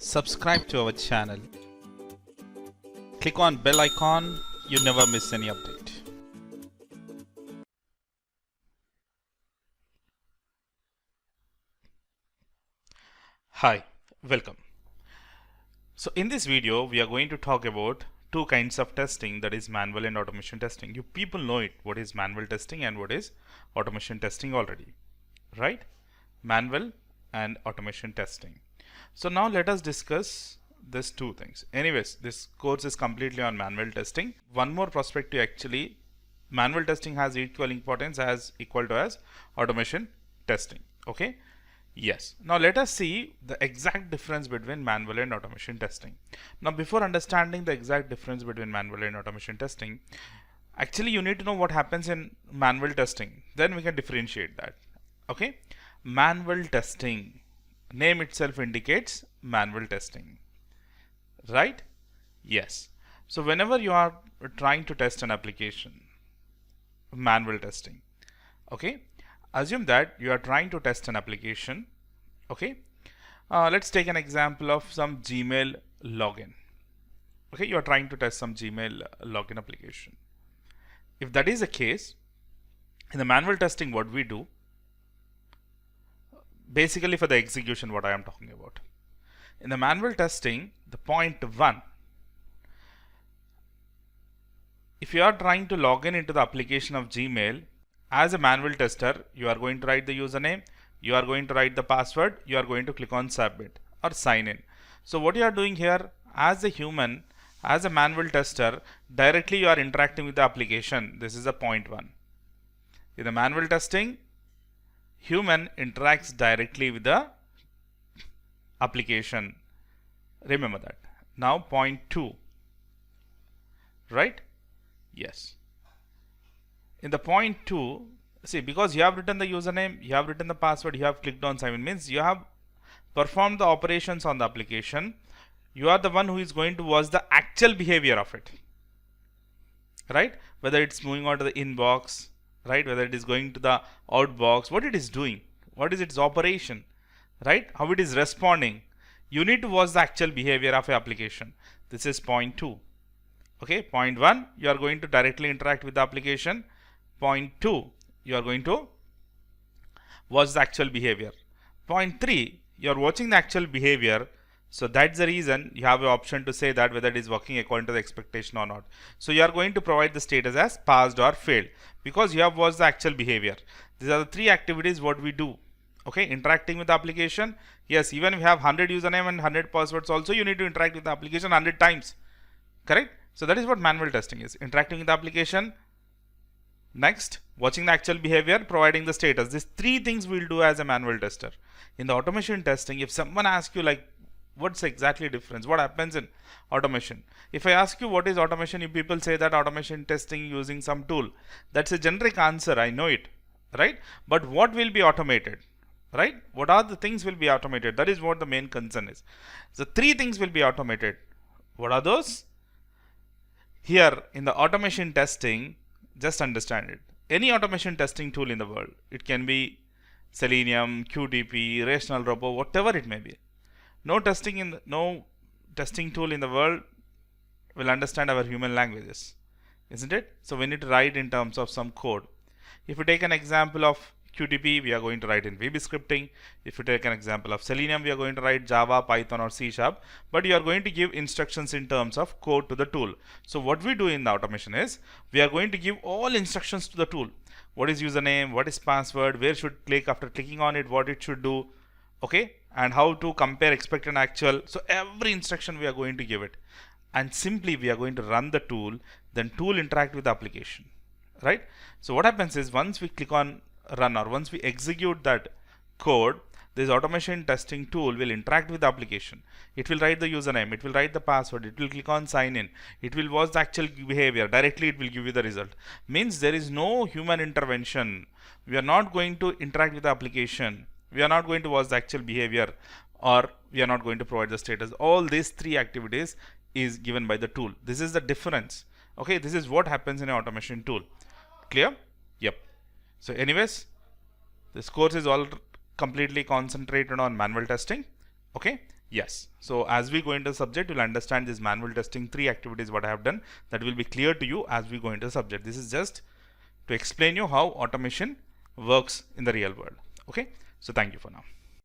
subscribe to our channel. Click on bell icon, you never miss any update. Hi, welcome. So in this video, we are going to talk about two kinds of testing, that is manual and automation testing. You people know it, what is manual testing and what is automation testing already, right? Manual and automation testing. So now let us discuss these two things. Anyways, this course is completely on manual testing. One more perspective, actually, manual testing has equal importance as automation testing. Okay. Yes. Now let us see the exact difference between manual and automation testing. Now before understanding the exact difference between manual and automation testing, actually you need to know what happens in manual testing. Then we can differentiate that. Okay. Manual testing, name itself indicates manual testing, right? Yes. So whenever you are trying to test an application, manual testing, okay, assume that you are trying to test an application. Okay, let's take an example of some Gmail login. Okay, you are trying to test some Gmail login application. If that is the case, in the manual testing, what we do, basically for the execution, what I am talking about. In the manual testing, the point one, if you are trying to log in into the application of Gmail, as a manual tester, you are going to write the username, you are going to write the password, you are going to click on submit or sign in. So what you are doing here, as a human, as a manual tester, directly you are interacting with the application. This is a point one. In the manual testing, human interacts directly with the application. Remember that. Now point two, right? Yes. In the point two, see, because you have written the username, you have written the password, you have clicked on sign in, means you have performed the operations on the application. You are the one who is going to watch the actual behavior of it, right? Whether it's moving on to the inbox, right? Whether it is going to the outbox, what it is doing, what is its operation, right? How it is responding. You need to watch the actual behavior of an application. This is point two. Okay, point one, you are going to directly interact with the application. Point two, you are going to watch the actual behavior. Point three, you are watching the actual behavior. So that's the reason you have an option to say that whether it is working according to the expectation or not. So you are going to provide the status as passed or failed because you have watched the actual behavior. These are the three activities what we do. Okay, interacting with the application. Yes, even if you have 100 username and 100 passwords also, you need to interact with the application 100 times. Correct? So that is what manual testing is. Interacting with the application. Next, watching the actual behavior, providing the status. These three things we'll do as a manual tester. In the automation testing, if someone asks you like, what's exactly difference? What happens in automation? If I ask you what is automation, you people say that automation testing using some tool. That's a generic answer, I know it, right? But what will be automated, right? What are the things will be automated? That is what the main concern is. So three things will be automated. What are those? Here in the automation testing, just understand it. Any automation testing tool in the world, it can be Selenium, QTP, Rational Robo, whatever it may be. No testing tool in the world will understand our human languages, isn't it? So we need to write in terms of some code. If you take an example of QTP, we are going to write in VB scripting. If you take an example of Selenium, we are going to write Java, Python or C#, but you are going to give instructions in terms of code to the tool. So what we do in the automation is, we are going to give all instructions to the tool. What is username, what is password, where should click, after clicking on it, what it should do, okay, and how to compare expected and actual. So every instruction we are going to give it, and simply we are going to run the tool, then tool interact with the application, right? So what happens is, once we click on run or once we execute that code, this automation testing tool will interact with the application. It will write the username, it will write the password, it will click on sign in, it will watch the actual behavior, directly it will give you the result. Means there is no human intervention. We are not going to interact with the application, we are not going to watch the actual behavior, or we are not going to provide the status. All these three activities is given by the tool. This is the difference. Okay, this is what happens in an automation tool. Clear? Yep. So anyways, this course is all completely concentrated on manual testing. Okay. Yes. So as we go into the subject, you'll understand this manual testing 3 activities what I have done. That will be clear to you as we go into the subject. This is just to explain you how automation works in the real world. Okay. So thank you for now.